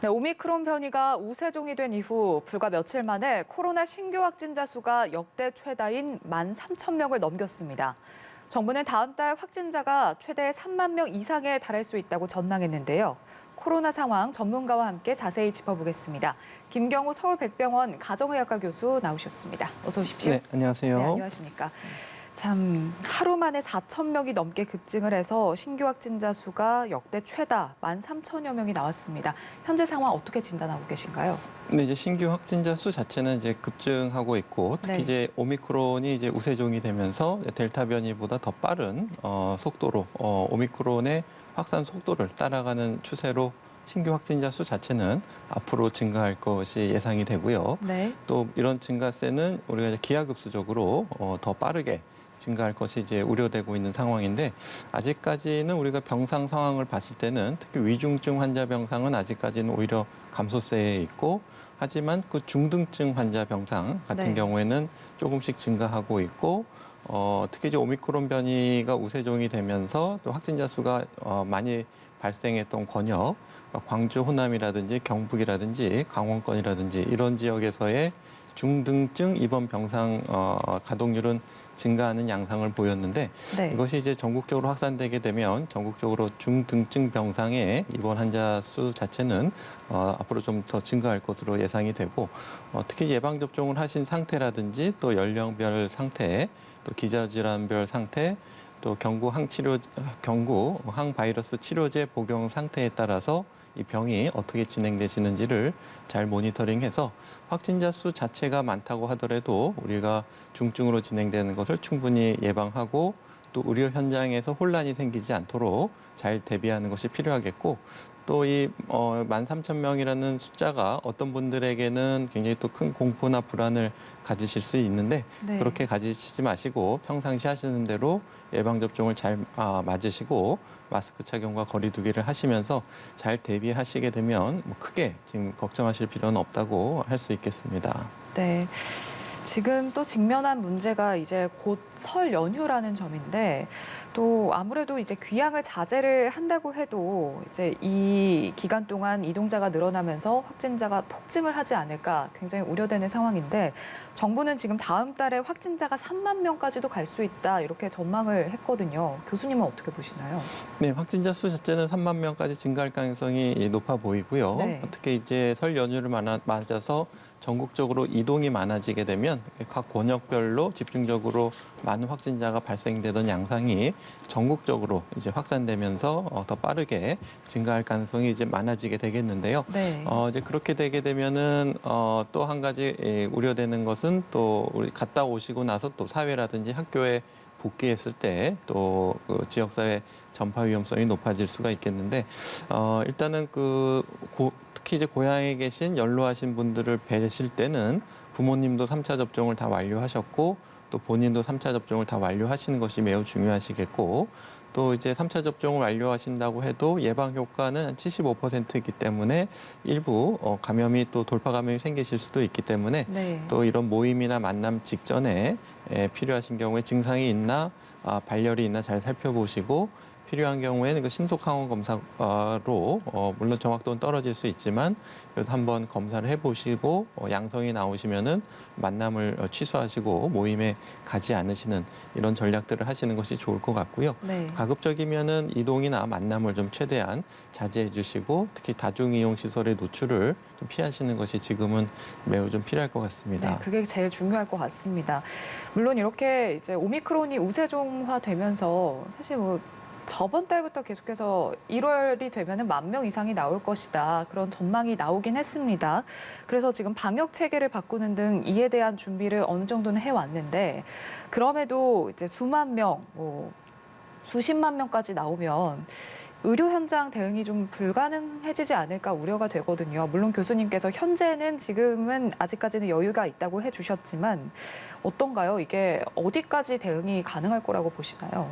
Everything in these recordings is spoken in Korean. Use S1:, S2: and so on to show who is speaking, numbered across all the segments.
S1: 네, 오미크론 변이가 우세종이 된 이후 불과 며칠 만에 코로나 신규 확진자 수가 역대 최다인 13,000명을 넘겼습니다. 정부는 다음 달 확진자가 최대 3만 명 이상에 달할 수 있다고 전망했는데요. 코로나 상황 전문가와 함께 자세히 짚어보겠습니다. 김경우 서울백병원 가정의학과 교수 나오셨습니다. 어서 오십시오.
S2: 네, 안녕하세요.
S1: 네, 안녕하십니까. 참 하루 만에 4,000명이 넘게 급증을 해서 신규 확진자 수가 역대 최다 13,000여 명이 나왔습니다. 현재 상황 어떻게 진단하고 계신가요?
S2: 네, 이제 신규 확진자 수 자체는 이제 급증하고 있고 특히
S1: 네.
S2: 이제 오미크론이 이제 우세종이 되면서 델타 변이보다 더 빠른 속도로 오미크론의 확산 속도를 따라가는 추세로 신규 확진자 수 자체는 앞으로 증가할 것이 예상이 되고요.
S1: 네.
S2: 또 이런 증가세는 우리가 이제 기하급수적으로 더 빠르게 증가할 것이 이제 우려되고 있는 상황인데 아직까지는 우리가 병상 상황을 봤을 때는 특히 위중증 환자 병상은 아직까지는 오히려 감소세에 있고 하지만 그 중등증 환자 병상 같은
S1: 네.
S2: 경우에는 조금씩 증가하고 있고 특히 이제 오미크론 변이가 우세종이 되면서 또 확진자 수가 많이 발생했던 권역 광주 호남이라든지 경북이라든지 강원권이라든지 이런 지역에서의 중등증 입원 병상 가동률은 증가하는 양상을 보였는데
S1: 네.
S2: 이것이 이제 전국적으로 확산되게 되면 전국적으로 중등증 병상의 입원 환자 수 자체는 앞으로 좀 더 증가할 것으로 예상이 되고 특히 예방 접종을 하신 상태라든지 또 연령별 상태, 또 기저질환별 상태, 또 경구 항바이러스 치료제 복용 상태에 따라서 이 병이 어떻게 진행되시는지를 잘 모니터링해서 확진자 수 자체가 많다고 하더라도 우리가 중증으로 진행되는 것을 충분히 예방하고 또 의료 현장에서 혼란이 생기지 않도록 잘 대비하는 것이 필요하겠고 또 이 13,000명이라는 숫자가 어떤 분들에게는 굉장히 또 큰 공포나 불안을 가지실 수 있는데
S1: 네.
S2: 그렇게 가지시지 마시고 평상시 하시는 대로 예방접종을 잘 맞으시고 마스크 착용과 거리 두기를 하시면서 잘 대비하시게 되면 뭐 크게 지금 걱정하실 필요는 없다고 할 수 있겠습니다.
S1: 네. 지금 또 직면한 문제가 이제 곧 설 연휴라는 점인데 또 아무래도 이제 귀향을 자제를 한다고 해도 이제 이 기간 동안 이동자가 늘어나면서 확진자가 폭증을 하지 않을까 굉장히 우려되는 상황인데 정부는 지금 다음 달에 확진자가 3만 명까지도 갈 수 있다 이렇게 전망을 했거든요. 교수님은 어떻게 보시나요?
S2: 네, 확진자 수 자체는 3만 명까지 증가할 가능성이 높아 보이고요.
S1: 네.
S2: 특히 이제 설 연휴를 맞아서 전국적으로 이동이 많아지게 되면 각 권역별로 집중적으로 많은 확진자가 발생되던 양상이 전국적으로 이제 확산되면서 더 빠르게 증가할 가능성이 이제 많아지게 되겠는데요.
S1: 네.
S2: 이제 그렇게 되게 되면은 또 한 가지 우려되는 것은 또 우리 갔다 오시고 나서 또 사회라든지 학교에 복귀했을 때 또 그 지역사회 전파 위험성이 높아질 수가 있겠는데 일단은 특히 이제 고향에 계신 연로하신 분들을 뵈실 때는 부모님도 3차 접종을 다 완료하셨고 또 본인도 3차 접종을 다 완료하시는 것이 매우 중요하시겠고 또 이제 3차 접종을 완료하신다고 해도 예방 효과는 한 75%이기 때문에 일부 감염이 또 돌파 감염이 생기실 수도 있기 때문에
S1: 네.
S2: 또 이런 모임이나 만남 직전에 필요하신 경우에 증상이 있나 발열이 있나 잘 살펴보시고 필요한 경우에는 그 신속 항원 검사로 물론 정확도는 떨어질 수 있지만 그래도 한번 검사를 해보시고 양성이 나오시면은 만남을 취소하시고 모임에 가지 않으시는 이런 전략들을 하시는 것이 좋을 것 같고요.
S1: 네.
S2: 가급적이면은 이동이나 만남을 좀 최대한 자제해 주시고 특히 다중이용 시설의 노출을 좀 피하시는 것이 지금은 매우 좀 필요할 것 같습니다.
S1: 네, 그게 제일 중요할 것 같습니다. 물론 이렇게 이제 오미크론이 우세종화되면서 사실 뭐 저번 달부터 계속해서 1월이 되면은 10,000명 이상이 나올 것이다. 그런 전망이 나오긴 했습니다. 그래서 지금 방역 체계를 바꾸는 등 이에 대한 준비를 어느 정도는 해왔는데 그럼에도 이제 수만 명, 수십만 명까지 나오면 의료 현장 대응이 좀 불가능해지지 않을까 우려가 되거든요. 물론 교수님께서 현재는 지금은 아직까지는 여유가 있다고 해주셨지만 어떤가요? 이게 어디까지 대응이 가능할 거라고 보시나요?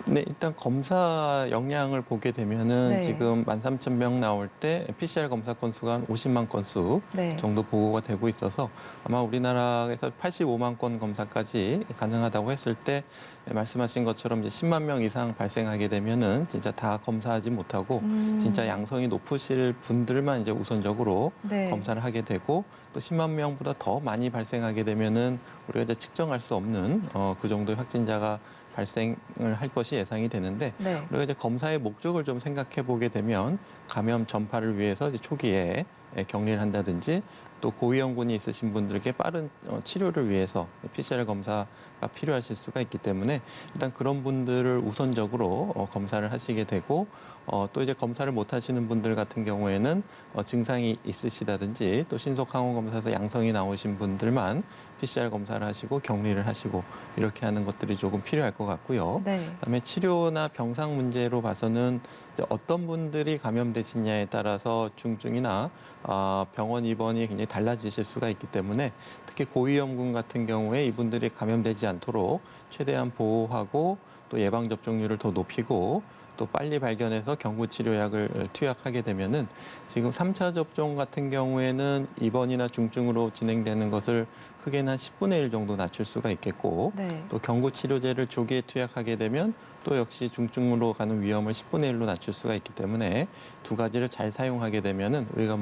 S2: 네, 일단 검사 역량을 보게 되면은
S1: 네.
S2: 지금 13,000명 나올 때 PCR 검사 건수가 한 50만 건수
S1: 네.
S2: 정도 보고가 되고 있어서 아마 우리나라에서 85만 건 검사까지 가능하다고 했을 때 말씀하신 것처럼 이제 10만 명 이상 발생하게 되면은 진짜 다 검사 검사하지 못하고 진짜 양성이 높으실 분들만 이제 우선적으로
S1: 네.
S2: 검사를 하게 되고 또 10만 명보다 더 많이 발생하게 되면은 우리가 이제 측정할 수 없는 그 정도의 확진자가 발생을 할 것이 예상이 되는데
S1: 네.
S2: 우리가 이제 검사의 목적을 좀 생각해 보게 되면 감염 전파를 위해서 이제 초기에 격리를 한다든지 또 고위험군이 있으신 분들에게 빠른 치료를 위해서 PCR 검사가 필요하실 수가 있기 때문에 일단 그런 분들을 우선적으로 검사를 하시게 되고 또 이제 검사를 못 하시는 분들 같은 경우에는 증상이 있으시다든지 또 신속 항원 검사에서 양성이 나오신 분들만 PCR 검사를 하시고 격리를 하시고 이렇게 하는 것들이 조금 필요할 것 같고요.
S1: 네.
S2: 그다음에 치료나 병상 문제로 봐서는 이제 어떤 분들이 감염되시냐에 따라서 중증이나 병원 입원이 굉장히 달라지실 수가 있기 때문에 특히 고위험군 같은 경우에 이분들이 감염되지 않도록 최대한 보호하고 또 예방 접종률을 더 높이고 또 빨리 발견해서 경구 치료약을 투약하게 되면은 지금 3차 접종 같은 경우에는 입원이나 중증으로 진행되는 것을 크게는 한 10분의 1 정도 낮출 수가 있겠고
S1: 네.
S2: 또 경구 치료제를 조기에 투약하게 되면 또 역시 중증으로 가는 위험을 10분의 1로 낮출 수가 있기 때문에 두 가지를 잘 사용하게 되면은 우리가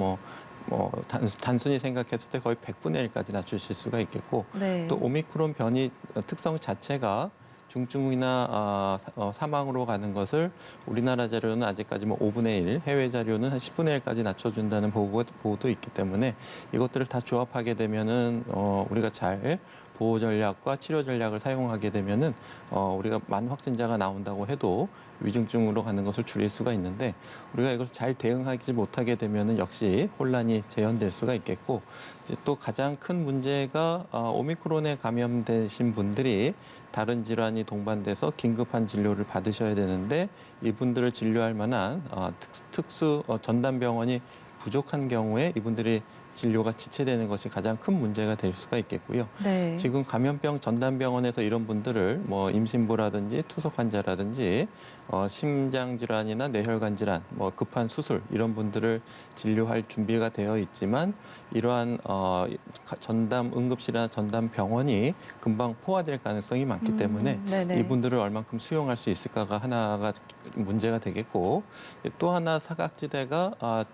S2: 단순히 생각했을 때 거의 100분의 1까지 낮추실 수가 있겠고
S1: 네.
S2: 또 오미크론 변이 특성 자체가 중증이나 사망으로 가는 것을 우리나라 자료는 아직까지 5분의 1, 해외 자료는 한 10분의 1까지 낮춰준다는 보고도 있기 때문에 이것들을 다 조합하게 되면은 우리가 잘 보호 전략과 치료 전략을 사용하게 되면은 우리가 만 확진자가 나온다고 해도 위중증으로 가는 것을 줄일 수가 있는데 우리가 이걸 잘 대응하지 못하게 되면은 역시 혼란이 재현될 수가 있겠고 이제 또 가장 큰 문제가 오미크론에 감염되신 분들이 다른 질환이 동반돼서 긴급한 진료를 받으셔야 되는데 이분들을 진료할 만한 특수 전담병원이 부족한 경우에 이분들이 진료가 지체되는 것이 가장 큰 문제가 될 수가 있겠고요.
S1: 네.
S2: 지금 감염병 전담병원에서 이런 분들을 임신부라든지 투석 환자라든지 심장 질환이나 뇌혈관 질환, 급한 수술 이런 분들을 진료할 준비가 되어 있지만 이러한 전담 응급실이나 전담 병원이 금방 포화될 가능성이 많기 때문에
S1: 네네.
S2: 이분들을 얼만큼 수용할 수 있을까가 하나가 문제가 되겠고 또 하나 사각지대가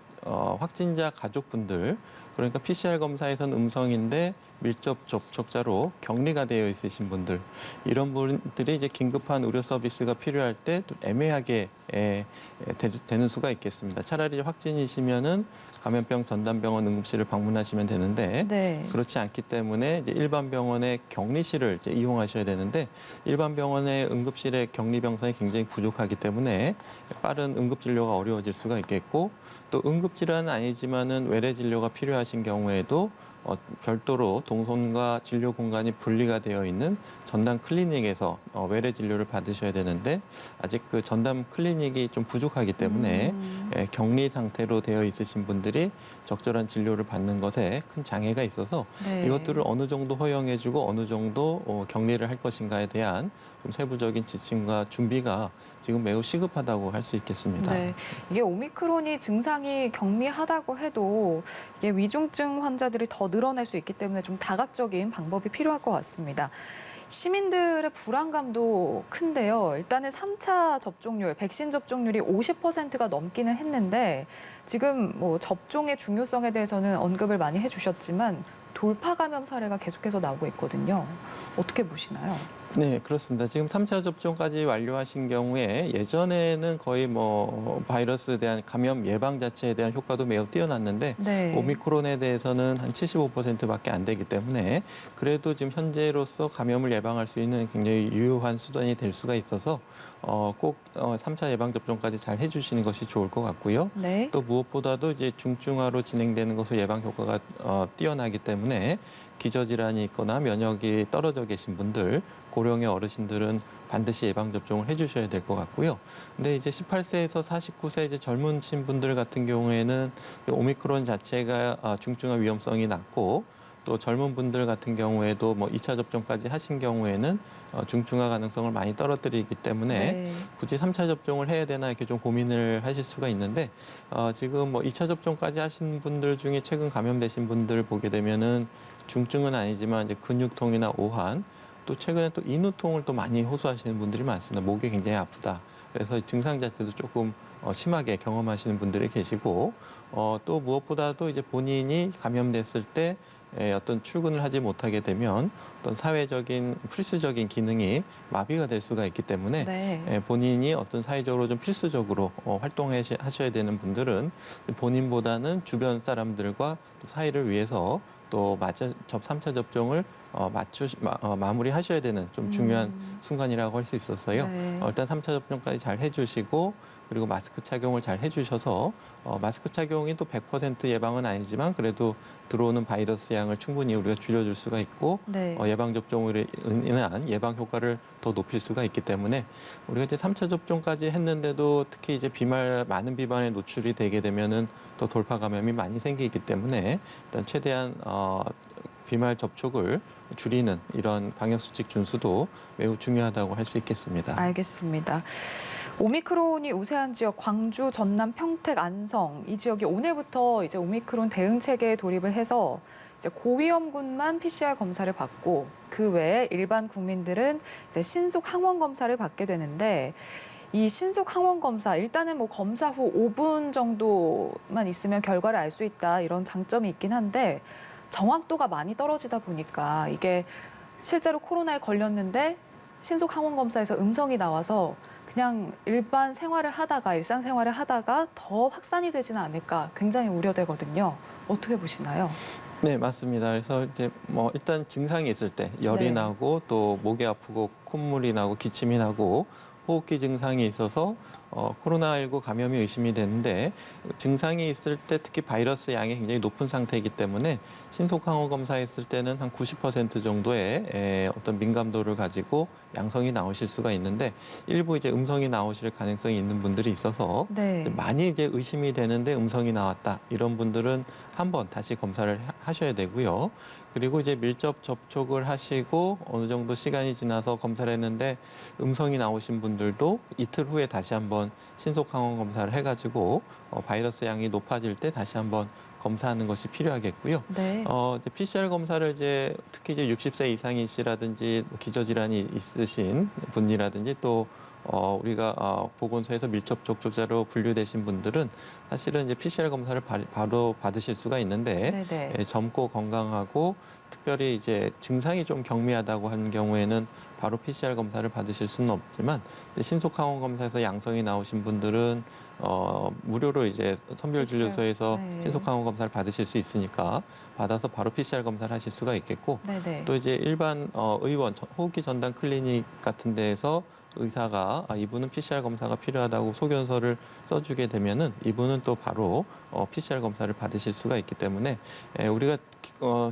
S2: 확진자 가족분들 그러니까 PCR 검사에서는 음성인데 밀접 접촉자로 격리가 되어 있으신 분들 이런 분들이 이제 긴급한 의료 서비스가 필요할 때 또 애매하게 되는 수가 있겠습니다. 차라리 확진이시면은 감염병 전담병원 응급실을 방문하시면 되는데
S1: 네.
S2: 그렇지 않기 때문에 이제 일반 병원의 격리실을 이제 이용하셔야 되는데 일반 병원의 응급실의 격리 병상이 굉장히 부족하기 때문에 빠른 응급 진료가 어려워질 수가 있겠고 또 응급질환은 아니지만은 외래 진료가 필요하신 경우에도 별도로 동선과 진료 공간이 분리가 되어 있는 전담 클리닉에서 외래 진료를 받으셔야 되는데 아직 그 전담 클리닉이 좀 부족하기 때문에 격리 상태로 되어 있으신 분들이 적절한 진료를 받는 것에 큰 장애가 있어서
S1: 네.
S2: 이것들을 어느 정도 허용해주고 어느 정도 격리를 할 것인가에 대한 좀 세부적인 지침과 준비가 지금 매우 시급하다고 할 수 있겠습니다.
S1: 네. 이게 오미크론이 증상이 경미하다고 해도 이게 위중증 환자들이 더 늘어날 수 있기 때문에 좀 다각적인 방법이 필요할 것 같습니다. 시민들의 불안감도 큰데요. 일단은 3차 접종률, 백신 접종률이 50%가 넘기는 했는데 지금 접종의 중요성에 대해서는 언급을 많이 해주셨지만 돌파 감염 사례가 계속해서 나오고 있거든요. 어떻게 보시나요?
S2: 네, 그렇습니다. 지금 3차 접종까지 완료하신 경우에 예전에는 거의 바이러스에 대한 감염 예방 자체에 대한 효과도 매우 뛰어났는데
S1: 네.
S2: 오미크론에 대해서는 한 75%밖에 안 되기 때문에 그래도 지금 현재로서 감염을 예방할 수 있는 굉장히 유효한 수단이 될 수가 있어서 꼭 3차 예방 접종까지 잘 해주시는 것이 좋을 것 같고요.
S1: 네.
S2: 또 무엇보다도 이제 중증화로 진행되는 것을 예방 효과가 뛰어나기 때문에 기저질환이 있거나 면역이 떨어져 계신 분들, 고령의 어르신들은 반드시 예방 접종을 해주셔야 될 것 같고요. 근데 이제 18세에서 49세 이제 젊은 분들 같은 경우에는 오미크론 자체가 중증화 위험성이 낮고 또 젊은 분들 같은 경우에도 2차 접종까지 하신 경우에는 중증화 가능성을 많이 떨어뜨리기 때문에
S1: 네.
S2: 굳이 3차 접종을 해야 되나 이렇게 좀 고민을 하실 수가 있는데 지금 2차 접종까지 하신 분들 중에 최근 감염되신 분들 보게 되면은 중증은 아니지만 이제 근육통이나 오한 또 최근에 또 인후통을 또 많이 호소하시는 분들이 많습니다. 목이 굉장히 아프다. 그래서 증상 자체도 조금 심하게 경험하시는 분들이 계시고 또 무엇보다도 이제 본인이 감염됐을 때 어떤 출근을 하지 못하게 되면 어떤 사회적인 필수적인 기능이 마비가 될 수가 있기 때문에
S1: 네.
S2: 본인이 어떤 사회적으로 좀 필수적으로 활동하셔야 되는 분들은 본인보다는 주변 사람들과 또 사회를 위해서 또 3차 접종을 마무리하셔야 되는 좀 중요한 순간이라고 할 수 있어서요.
S1: 네.
S2: 일단 3차 접종까지 잘 해주시고 그리고 마스크 착용을 잘 해주셔서 마스크 착용이 또 100% 예방은 아니지만 그래도 들어오는 바이러스 양을 충분히 우리가 줄여줄 수가 있고
S1: 네.
S2: 예방 접종으로 인한 예방 효과를 더 높일 수가 있기 때문에 우리가 이제 3차 접종까지 했는데도 특히 이제 많은 비만에 노출이 되게 되면은 또 돌파 감염이 많이 생기기 때문에 일단 최대한 비말 접촉을 줄이는 이런 방역수칙 준수도 매우 중요하다고 할 수 있겠습니다.
S1: 알겠습니다. 오미크론이 우세한 지역 광주, 전남, 평택, 안성 이 지역이 오늘부터 이제 오미크론 대응 체계에 돌입을 해서 이제 고위험군만 PCR 검사를 받고 그 외에 일반 국민들은 이제 신속 항원 검사를 받게 되는데 이 신속 항원 검사 일단은 뭐 검사 후 5분 정도만 있으면 결과를 알 수 있다 이런 장점이 있긴 한데 정확도가 많이 떨어지다 보니까 이게 실제로 코로나에 걸렸는데 신속 항원 검사에서 음성이 나와서 그냥 일반 생활을 하다가 일상생활을 하다가 더 확산이 되지는 않을까 굉장히 우려되거든요. 어떻게 보시나요?
S2: 네, 맞습니다. 그래서 이제 뭐 일단 증상이 있을 때 열이
S1: 네.
S2: 나고 또 목이 아프고 콧물이 나고 기침이 나고 호흡기 증상이 있어서 코로나19 감염이 의심이 되는데 증상이 있을 때 특히 바이러스 양이 굉장히 높은 상태이기 때문에 신속 항원 검사했을 때는 한 90% 정도의 어떤 민감도를 가지고 양성이 나오실 수가 있는데 일부 이제 음성이 나오실 가능성이 있는 분들이 있어서
S1: 네.
S2: 많이 이제 의심이 되는데 음성이 나왔다 이런 분들은 한번 다시 검사를 하셔야 되고요. 그리고 이제 밀접 접촉을 하시고 어느 정도 시간이 지나서 검사를 했는데 음성이 나오신 분들도 이틀 후에 다시 한번 신속 항원 검사를 해가지고 바이러스 양이 높아질 때 다시 한번 검사하는 것이 필요하겠고요.
S1: 네.
S2: 이제 PCR 검사를 특히 이제 60세 이상이시라든지 기저질환이 있으신 분이라든지 또 우리가 보건소에서 밀접 접촉자로 분류되신 분들은 사실은 이제 PCR 검사를 바로 받으실 수가 있는데
S1: 네네.
S2: 젊고 건강하고 특별히 이제 증상이 좀 경미하다고 하는 경우에는 바로 PCR 검사를 받으실 수는 없지만 신속 항원 검사에서 양성이 나오신 분들은 무료로 이제 선별진료소에서
S1: 네.
S2: 신속 항원 검사를 받으실 수 있으니까 받아서 바로 PCR 검사를 하실 수가 있겠고
S1: 네네.
S2: 또 이제 일반 호흡기 전담 클리닉 같은 데에서 의사가 이분은 PCR 검사가 필요하다고 소견서를 써주게 되면은 이분은 또 바로 PCR 검사를 받으실 수가 있기 때문에 우리가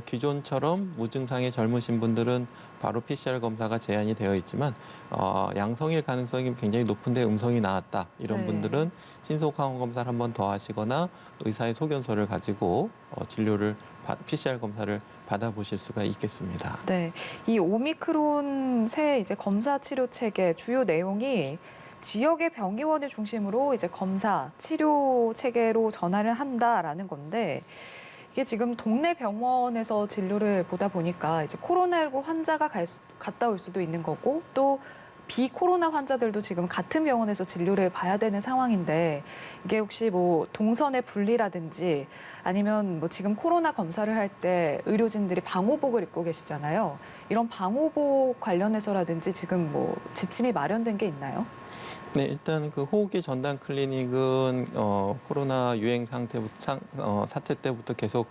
S2: 기존처럼 무증상의 젊으신 분들은 바로 PCR 검사가 제한이 되어 있지만 양성일 가능성이 굉장히 높은데 음성이 나왔다 이런
S1: 네.
S2: 분들은 신속 항원 검사를 한 번 더 하시거나 의사의 소견서를 가지고 PCR 검사를 받아보실 수가 있겠습니다.
S1: 네. 이 오미크론 새 이제 검사 치료 체계 주요 내용이 지역의 병의원을 중심으로 이제 검사 치료 체계로 전환을 한다라는 건데 이게 지금 동네 병원에서 진료를 보다 보니까 이제 코로나19 환자가 갔다 올 수도 있는 거고 또 비코로나 환자들도 지금 같은 병원에서 진료를 봐야 되는 상황인데 이게 혹시 뭐 동선의 분리라든지 아니면 뭐 지금 코로나 검사를 할 때 의료진들이 방호복을 입고 계시잖아요. 이런 방호복 관련해서라든지 지금 뭐 지침이 마련된 게 있나요?
S2: 네, 일단 그 호흡기 전담 클리닉은 코로나 유행 사태 때부터 계속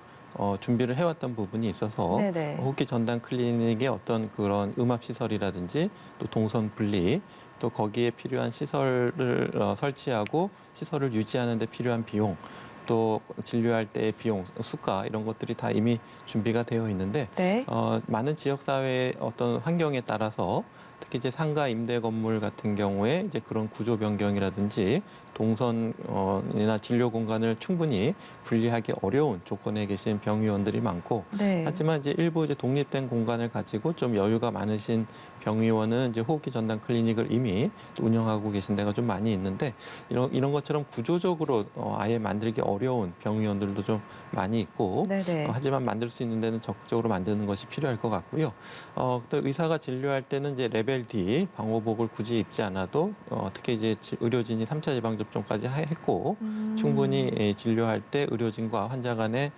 S2: 준비를 해왔던 부분이 있어서
S1: 네네.
S2: 호흡기 전담 클리닉의 어떤 그런 음압 시설이라든지 또 동선 분리 또 거기에 필요한 시설을 설치하고 시설을 유지하는 데 필요한 비용 또 진료할 때의 비용, 수가 이런 것들이 다 이미 준비가 되어 있는데
S1: 네.
S2: 많은 지역 사회의 어떤 환경에 따라서 특히 이제 상가 임대 건물 같은 경우에 이제 그런 구조 변경이라든지 동선이나 진료 공간을 충분히 분리하기 어려운 조건에 계신 병의원들이 많고
S1: 네.
S2: 하지만 이제 일부 이제 독립된 공간을 가지고 좀 여유가 많으신 병의원은 이제 호흡기 전담 클리닉을 이미 운영하고 계신 데가 좀 많이 있는데 이런 것처럼 구조적으로 아예 만들기 어려운 병의원들도 좀 많이 있고
S1: 네네.
S2: 하지만 만들 수 있는 데는 적극적으로 만드는 것이 필요할 것 같고요. 또 의사가 진료할 때는 이제 레벨 레벨 D 방호복을 굳이 입지 않아도 특히 이제 의료진이 3차 예방 접종까지 했고 충분히 진료할 때 의료진과 환자 간의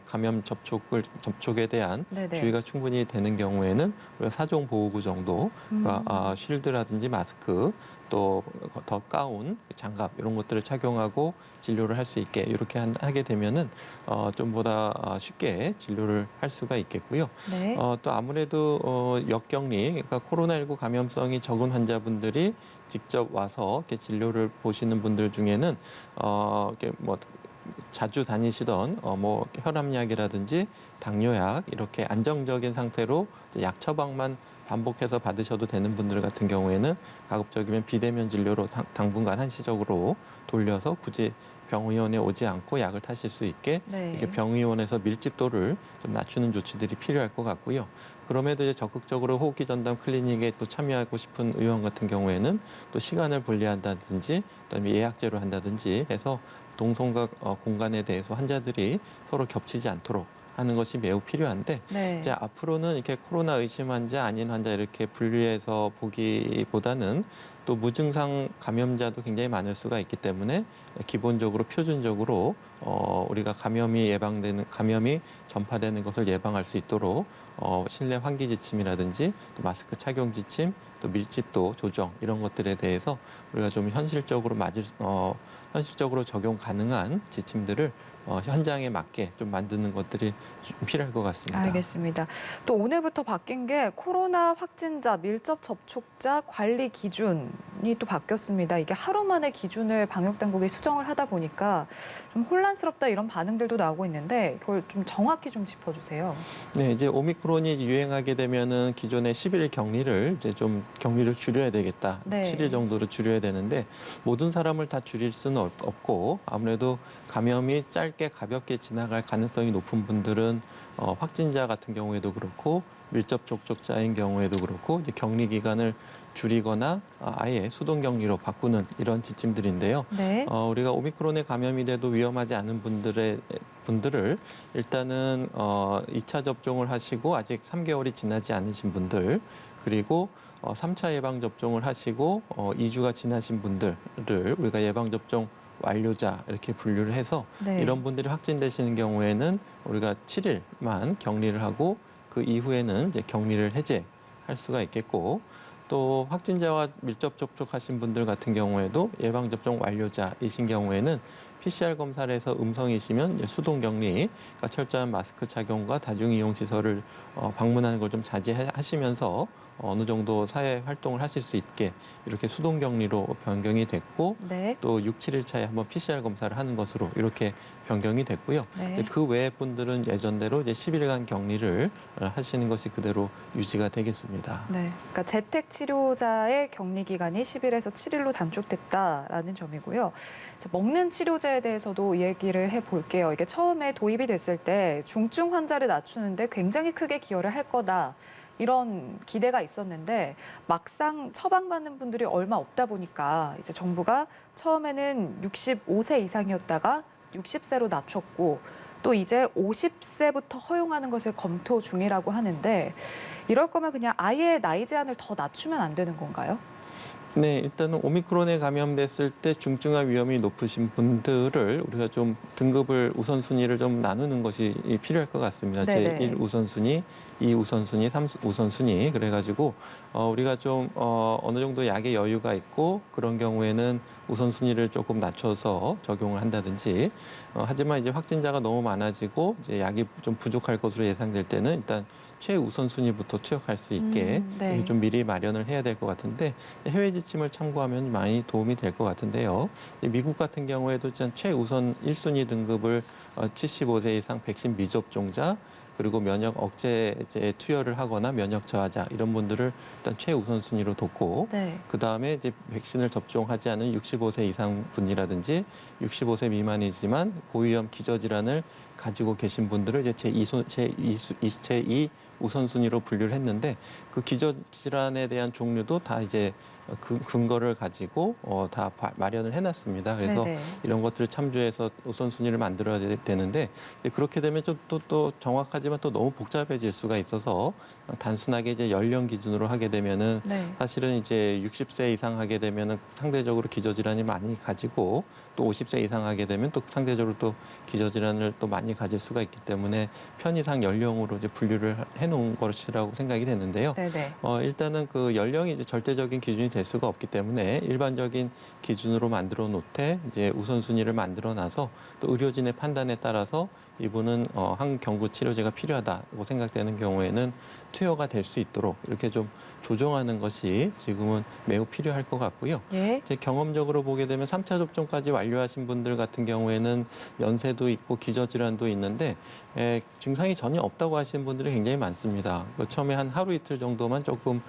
S2: 감염 접촉에 대한
S1: 네네.
S2: 주의가 충분히 되는 경우에는 우리가 4종 보호구 정도, 그러니까 쉴드라든지 마스크, 또 더 가운, 장갑 이런 것들을 착용하고 진료를 할 수 있게 이렇게 하게 되면은 좀보다 쉽게 진료를 할 수가 있겠고요.
S1: 네.
S2: 또 아무래도 역격리, 그러니까 코로나19 감염성이 적은 환자분들이 직접 와서 이렇게 진료를 보시는 분들 중에는 이렇게 뭐 자주 다니시던 뭐 혈압약이라든지 당뇨약 이렇게 안정적인 상태로 약 처방만 반복해서 받으셔도 되는 분들 같은 경우에는 가급적이면 비대면 진료로 당분간 한시적으로 돌려서 굳이 병의원에 오지 않고 약을 타실 수 있게
S1: 네.
S2: 이렇게 병의원에서 밀집도를 좀 낮추는 조치들이 필요할 것 같고요. 그럼에도 이제 적극적으로 호흡기 전담 클리닉에 또 참여하고 싶은 의원 같은 경우에는 또 시간을 분리한다든지 그다음에 예약제로 한다든지 해서 동선과 공간에 대해서 환자들이 서로 겹치지 않도록 하는 것이 매우 필요한데
S1: 네.
S2: 이제 앞으로는 이렇게 코로나 의심 환자 아닌 환자 이렇게 분리해서 보기보다는 또 무증상 감염자도 굉장히 많을 수가 있기 때문에 기본적으로 표준적으로 우리가 감염이 전파되는 것을 예방할 수 있도록 실내 환기 지침이라든지 또 마스크 착용 지침 또 밀집도 조정 이런 것들에 대해서 우리가 좀 현실적으로 적용 가능한 지침들을 현장에 맞게 좀 만드는 것들이 좀 필요할 것 같습니다.
S1: 알겠습니다. 또 오늘부터 바뀐 게 코로나 확진자, 밀접 접촉자 관리 기준이 또 바뀌었습니다. 이게 하루 만에 기준을 방역당국이 수정을 하다 보니까 좀 혼란스럽다 이런 반응들도 나오고 있는데 그걸 좀 정확히 좀 짚어주세요.
S2: 네, 이제 오미크론이 유행하게 되면은 기존의 10일 격리를 이제 좀 격리를 줄여야 되겠다.
S1: 네.
S2: 7일 정도로 줄여야 되는데 모든 사람을 다 줄일 수는 없고 아무래도 감염이 짧게 가볍게 지나갈 가능성이 높은 분들은 확진자 같은 경우에도 그렇고 밀접 접촉자인 경우에도 그렇고 이제 격리 기간을 줄이거나 아예 수동 격리로 바꾸는 이런 지침들인데요.
S1: 네.
S2: 우리가 오미크론에 감염이 돼도 위험하지 않은 분들을 일단은 2차 접종을 하시고 아직 3개월이 지나지 않으신 분들 그리고 3차 예방 접종을 하시고 2주가 지나신 분들을 우리가 예방 접종 완료자 이렇게 분류를 해서
S1: 네.
S2: 이런 분들이 확진되시는 경우에는 우리가 7일만 격리를 하고 그 이후에는 이제 격리를 해제할 수가 있겠고 또 확진자와 밀접 접촉하신 분들 같은 경우에도 예방 접종 완료자이신 경우에는 PCR 검사를 해서 음성이시면 수동 격리, 그러니까 철저한 마스크 착용과 다중이용 시설을 방문하는 걸 좀 자제하시면서 어느 정도 사회 활동을 하실 수 있게 이렇게 수동 격리로 변경이 됐고
S1: 네.
S2: 또 6, 7일 차에 한번 PCR 검사를 하는 것으로 이렇게 변경이 됐고요.
S1: 네.
S2: 그 외의 분들은 예전대로 이제 10일간 격리를 하시는 것이 그대로 유지가 되겠습니다.
S1: 네. 그러니까 재택 치료자의 격리 기간이 10일에서 7일로 단축됐다라는 점이고요. 먹는 치료제에 대해서도 얘기를 해볼게요. 이게 처음에 도입이 됐을 때 중증 환자를 낮추는데 굉장히 크게 기여를 할 거다. 이런 기대가 있었는데 막상 처방받는 분들이 얼마 없다 보니까 이제 정부가 처음에는 65세 이상이었다가 60세로 낮췄고 또 이제 50세부터 허용하는 것을 검토 중이라고 하는데 이럴 거면 그냥 아예 나이 제한을 더 낮추면 안 되는 건가요?
S2: 네, 일단은 오미크론에 감염됐을 때 중증화 위험이 높으신 분들을 우리가 좀 등급을 우선순위를 좀 나누는 것이 필요할 것 같습니다.
S1: 네네.
S2: 제1 우선순위, 2 우선순위, 3 우선순위. 그래가지고 우리가 좀 어느 정도 약의 여유가 있고 그런 경우에는 우선순위를 조금 낮춰서 적용을 한다든지 하지만 이제 확진자가 너무 많아지고 이제 약이 좀 부족할 것으로 예상될 때는 일단 최우선순위부터 투여할 수 있게
S1: 네.
S2: 좀 미리 마련을 해야 될 것 같은데 해외 지침을 참고하면 많이 도움이 될 것 같은데요. 미국 같은 경우에도 최우선 1순위 등급을 75세 이상 백신 미접종자 그리고 면역 억제제에 투여를 하거나 면역 저하자 이런 분들을 일단 최우선 순위로 뒀고
S1: 네.
S2: 그다음에 이제 백신을 접종하지 않은 65세 이상 분이라든지 65세 미만이지만 고위험 기저질환을 가지고 계신 분들을 이제 제2 우선순위로 분류를 했는데 그 기저질환에 대한 종류도 다 이제 그 근거를 가지고 다 마련을 해놨습니다. 그래서
S1: 네네.
S2: 이런 것들을 참조해서 우선순위를 만들어야 되는데 이제 그렇게 되면 좀 또 정확하지만 또 너무 복잡해질 수가 있어서 단순하게 이제 연령 기준으로 하게 되면은
S1: 네.
S2: 사실은 이제 60세 이상 하게 되면은 상대적으로 기저질환이 많이 가지고 또 50세 이상 하게 되면 또 상대적으로 또 기저질환을 또 많이 가질 수가 있기 때문에 편의상 연령으로 이제 분류를 해놓은 것이라고 생각이 되는데요.
S1: 네네.
S2: 일단은 그 연령이 이제 절대적인 기준이 될 수가 없기 때문에 일반적인 기준으로 만들어 놓되 이제 우선순위를 만들어 놔서 또 의료진의 판단에 따라서 이분은 항경구 치료제가 필요하다고 생각되는 경우에는 투여가 될 수 있도록 이렇게 좀 조정하는 것이 지금은 매우 필요할 것 같고요.
S1: 예.
S2: 제 경험적으로 보게 되면 3차 접종까지 완료하신 분들 같은 경우에는 연세도 있고 기저질환도 있는데 증상이 전혀 없다고 하시는 분들이 굉장히 많습니다. 처음에 한 하루 이틀 정도만 조금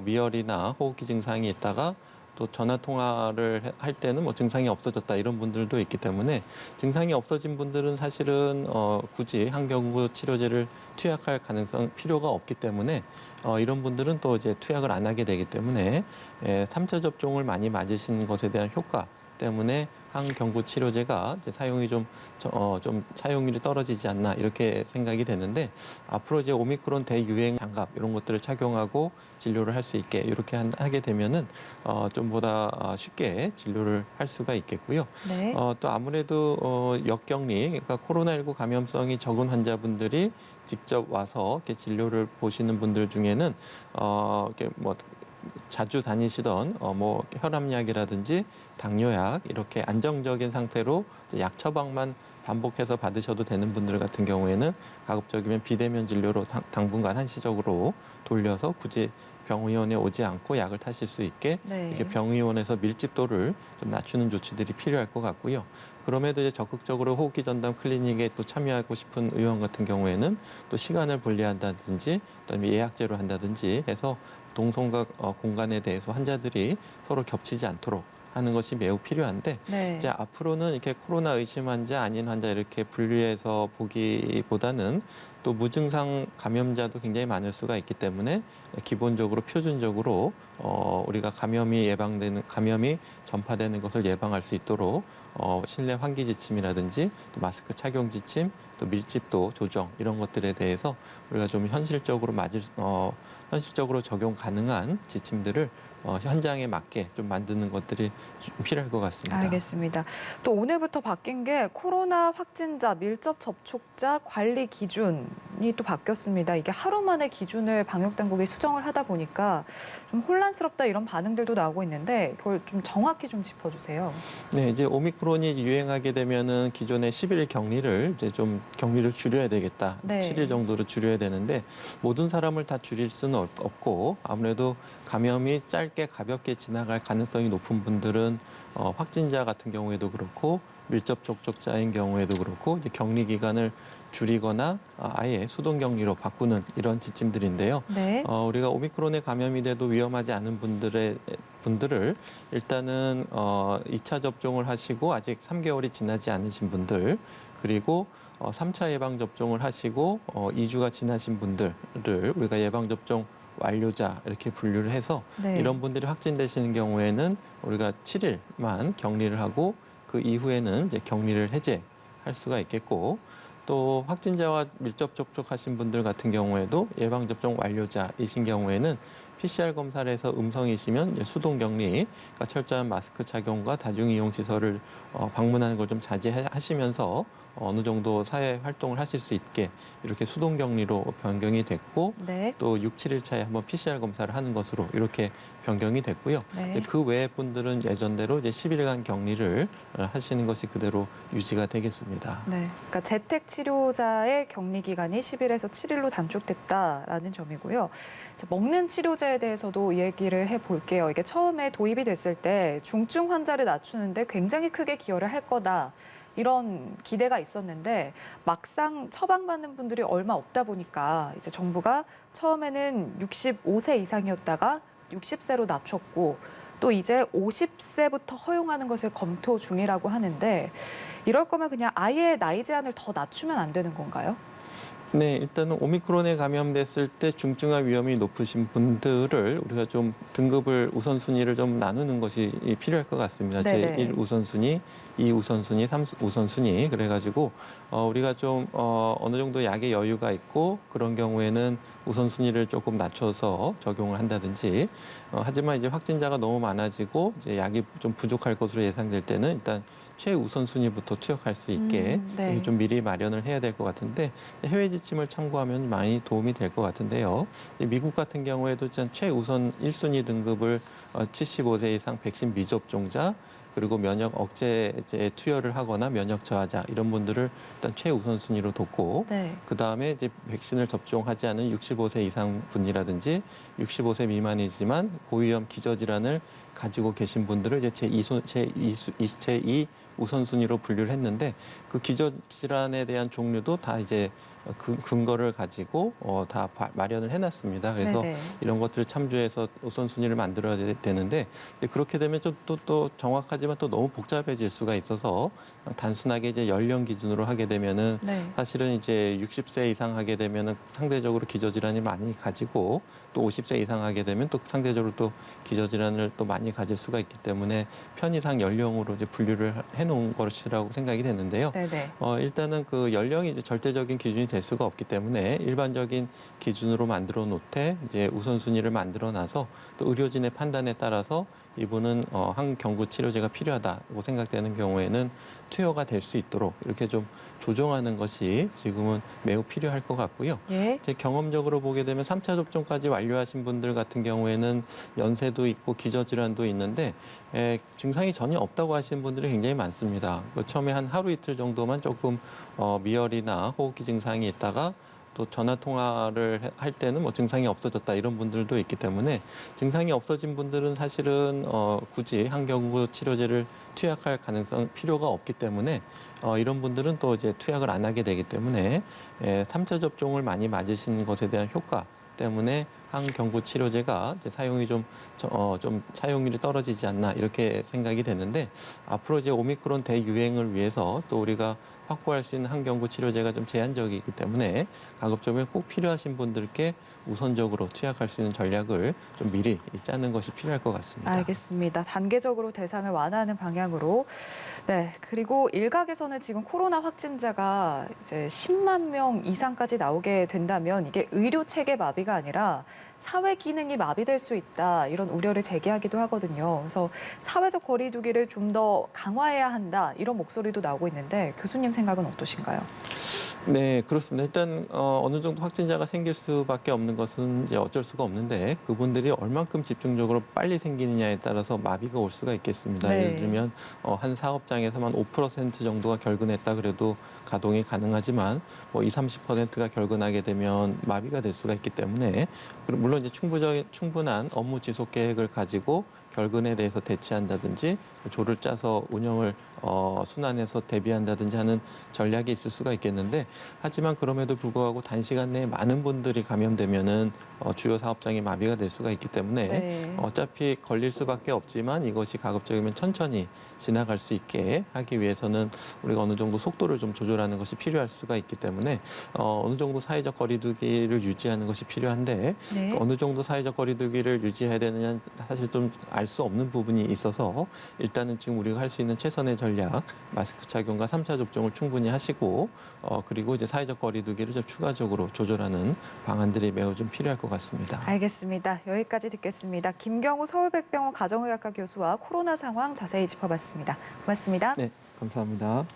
S2: 미열이나 호흡기 증상이 있다가 또 전화 통화를 할 때는 뭐 증상이 없어졌다 이런 분들도 있기 때문에 증상이 없어진 분들은 사실은 굳이 항경구 치료제를 투약할 가능성 필요가 없기 때문에 이런 분들은 또 이제 투약을 안 하게 되기 때문에 3차 접종을 많이 맞으신 것에 대한 효과 때문에 항경구 치료제가 이제 사용이 좀 사용률이 떨어지지 않나 이렇게 생각이 되는데 앞으로 이제 오미크론 대유행 장갑 이런 것들을 착용하고 진료를 할 수 있게 이렇게 하게 되면은 좀 보다 쉽게 진료를 할 수가 있겠고요.
S1: 네.
S2: 또 아무래도 역격리, 그러니까 코로나19 감염성이 적은 환자분들이 직접 와서 이렇게 진료를 보시는 분들 중에는 이렇게 뭐 자주 다니시던 뭐 혈압약이라든지 당뇨약 이렇게 안정적인 상태로 약 처방만 반복해서 받으셔도 되는 분들 같은 경우에는 가급적이면 비대면 진료로 당분간 한시적으로 돌려서 굳이 병의원에 오지 않고 약을 타실 수 있게
S1: 네.
S2: 이렇게 병의원에서 밀집도를 좀 낮추는 조치들이 필요할 것 같고요. 그럼에도 이제 적극적으로 호흡기 전담 클리닉에 또 참여하고 싶은 의원 같은 경우에는 또 시간을 분리한다든지 그다음에 예약제로 한다든지 해서 동선과 공간에 대해서 환자들이 서로 겹치지 않도록 하는 것이 매우 필요한데
S1: 네.
S2: 이제 앞으로는 이렇게 코로나 의심 환자 아닌 환자 이렇게 분류해서 보기보다는 또 무증상 감염자도 굉장히 많을 수가 있기 때문에 기본적으로 표준적으로 우리가 감염이 전파되는 것을 예방할 수 있도록 실내 환기 지침이라든지 또 마스크 착용 지침 또 밀집도 조정 이런 것들에 대해서 우리가 좀 현실적으로 적용 가능한 지침들을 현장에 맞게 좀 만드는 것들이 좀 필요할 것 같습니다.
S1: 알겠습니다. 또 오늘부터 바뀐 게 코로나 확진자, 밀접 접촉자 관리 기준이 또 바뀌었습니다. 이게 하루 만에 기준을 방역 당국이 수정을 하다 보니까 좀 혼란스럽다 이런 반응들도 나오고 있는데 그걸 좀 정확히 좀 짚어주세요.
S2: 네, 이제 오미크론이 유행하게 되면은 기존의 10일 격리를 이제 좀 격리를 줄여야 되겠다.
S1: 네.
S2: 7일 정도로 줄여야 되는데 모든 사람을 다 줄일 수는 없고 아무래도 감염이 짧게 가볍게 지나갈 가능성이 높은 분들은 확진자 같은 경우에도 그렇고 밀접 접촉자인 경우에도 그렇고 이제 격리 기간을 줄이거나 아예 수동 격리로 바꾸는 이런 지침들인데요.
S1: 네.
S2: 우리가 오미크론에 감염이 돼도 위험하지 않은 분들을 일단은 2차 접종을 하시고 아직 3개월이 지나지 않으신 분들 그리고 3차 예방 접종을 하시고 2주가 지나신 분들을 우리가 예방 접종 완료자 이렇게 분류를 해서
S1: 네.
S2: 이런 분들이 확진되시는 경우에는 우리가 7일만 격리를 하고 그 이후에는 이제 격리를 해제할 수가 있겠고 또 확진자와 밀접 접촉하신 분들 같은 경우에도 예방 접종 완료자이신 경우에는 PCR 검사를 해서 음성이시면 수동 격리, 그러니까 철저한 마스크 착용과 다중이용 시설을 방문하는 걸 좀 자제하시면서 어느 정도 사회 활동을 하실 수 있게 이렇게 수동 격리로 변경이 됐고
S1: 네.
S2: 또 6, 7일 차에 한번 PCR 검사를 하는 것으로 이렇게 변경이 됐고요.
S1: 네.
S2: 그 외의 분들은 예전대로 이제 10일간 격리를 하시는 것이 그대로 유지가 되겠습니다.
S1: 네. 그러니까 재택 치료자의 격리 기간이 10일에서 7일로 단축됐다라는 점이고요. 먹는 치료제에 대해서도 얘기를 해볼게요. 이게 처음에 도입이 됐을 때 중증 환자를 낮추는데 굉장히 크게 기여를 할 거다. 이런 기대가 있었는데 막상 처방받는 분들이 얼마 없다 보니까 이제 정부가 처음에는 65세 이상이었다가 60세로 낮췄고 또 이제 50세부터 허용하는 것을 검토 중이라고 하는데 이럴 거면 그냥 아예 나이 제한을 더 낮추면 안 되는 건가요?
S2: 네, 일단은 오미크론에 감염됐을 때 중증화 위험이 높으신 분들을 우리가 좀 등급을 우선순위를 좀 나누는 것이 필요할 것 같습니다.
S1: 네네.
S2: 제1 우선순위, 2 우선순위, 3 우선순위. 그래가지고 우리가 좀 어느 정도 약의 여유가 있고 그런 경우에는 우선순위를 조금 낮춰서 적용을 한다든지. 하지만 이제 확진자가 너무 많아지고 이제 약이 좀 부족할 것으로 예상될 때는 일단 최우선순위부터 투여할 수 있게
S1: 네.
S2: 이렇게 좀 미리 마련을 해야 될 것 같은데 해외 지침을 참고하면 많이 도움이 될 것 같은데요. 미국 같은 경우에도 일단 최우선 1순위 등급을 75세 이상 백신 미접종자 그리고 면역 억제제에 투여를 하거나 면역 저하자 이런 분들을 일단 최우선 순위로 뒀고
S1: 네.
S2: 그 다음에 이제 백신을 접종하지 않은 65세 이상 분이라든지 65세 미만이지만 고위험 기저질환을 가지고 계신 분들을 이제 제2 우선순위로 분류를 했는데 그 기저질환에 대한 종류도 다 이제 근거를 가지고 다 마련을 해놨습니다. 그래서
S1: 네네.
S2: 이런 것들을 참조해서 우선순위를 만들어야 되는데 그렇게 되면 좀 또 정확하지만 또 너무 복잡해질 수가 있어서 단순하게 이제 연령 기준으로 하게 되면은
S1: 네.
S2: 사실은 이제 60세 이상 하게 되면은 상대적으로 기저질환이 많이 가지고 또 50세 이상 하게 되면 또 상대적으로 또 기저질환을 또 많이 가질 수가 있기 때문에 편의상 연령으로 이제 분류를 해놓은 것이라고 생각이 되는데요.
S1: 네네.
S2: 일단은 그 연령이 이제 절대적인 기준이 될 수가 없기 때문에 일반적인 기준으로 만들어 놓되 이제 우선순위를 만들어 놔서 또 의료진의 판단에 따라서 이분은 항경구 치료제가 필요하다고 생각되는 경우에는 투여가 될 수 있도록 이렇게 좀 조정하는 것이 지금은 매우 필요할 것 같고요.
S1: 예.
S2: 제 경험적으로 보게 되면 3차 접종까지 완료하신 분들 같은 경우에는 연세도 있고 기저질환도 있는데 증상이 전혀 없다고 하시는 분들이 굉장히 많습니다. 처음에 한 하루 이틀 정도만 조금 미열이나 호흡기 증상이 있다가 또 전화 통화를 할 때는 뭐 증상이 없어졌다 이런 분들도 있기 때문에 증상이 없어진 분들은 사실은 굳이 항경구 치료제를 투약할 가능성 필요가 없기 때문에 이런 분들은 또 이제 투약을 안 하게 되기 때문에 3차 접종을 많이 맞으신 것에 대한 효과 때문에 항경구 치료제가 이제 사용이 좀 사용률이 떨어지지 않나 이렇게 생각이 되는데 앞으로 이제 오미크론 대유행을 위해서 또 우리가 확보할 수 있는 항경구 치료제가 좀 제한적이기 때문에 가급적이면 꼭 필요하신 분들께 우선적으로 투약할 수 있는 전략을 좀 미리 짜는 것이 필요할 것 같습니다.
S1: 알겠습니다. 단계적으로 대상을 완화하는 방향으로. 네. 그리고 일각에서는 지금 코로나 확진자가 이제 10만 명 이상까지 나오게 된다면 이게 의료 체계 마비가 아니라 사회 기능이 마비될 수 있다 이런 우려를 제기하기도 하거든요. 그래서 사회적 거리 두기를 좀 더 강화해야 한다 이런 목소리도 나오고 있는데 교수님 생각은 어떠신가요?
S2: 네, 그렇습니다. 일단 어느 정도 확진자가 생길 수밖에 없는 것은 이제 어쩔 수가 없는데 그분들이 얼만큼 집중적으로 빨리 생기느냐에 따라서 마비가 올 수가 있겠습니다.
S1: 네.
S2: 예를 들면 한 사업장에서만 5% 정도가 결근했다 그래도 가동이 가능하지만 뭐 20, 30%가 결근하게 되면 마비가 될 수가 있기 때문에 물론 이제 충분한 업무 지속 계획을 가지고 결근에 대해서 대치한다든지 조를 짜서 운영을 순환해서 대비한다든지 하는 전략이 있을 수가 있겠는데 하지만 그럼에도 불구하고 단시간 내에 많은 분들이 감염되면은 주요 사업장이 마비가 될 수가 있기 때문에
S1: 네.
S2: 어차피 걸릴 수밖에 없지만 이것이 가급적이면 천천히 지나갈 수 있게 하기 위해서는 우리가 어느 정도 속도를 좀 조절하는 것이 필요할 수가 있기 때문에 어느 정도 사회적 거리두기를 유지하는 것이 필요한데
S1: 네.
S2: 어느 정도 사회적 거리두기를 유지해야 되느냐 사실 좀 알 수 없는 부분이 있어서 일단은 지금 우리가 할 수 있는 최선의 전략 마스크 착용과 3차 접종을 충분히 하시고 그리고 이제 사회적 거리두기를 좀 추가적으로 조절하는 방안들이 매우 좀 필요할 것 같습니다.
S1: 알겠습니다. 여기까지 듣겠습니다. 김경우 서울백병원 가정의학과 교수와 코로나 상황 자세히 짚어봤습니다. 고맙습니다.
S2: 네, 감사합니다.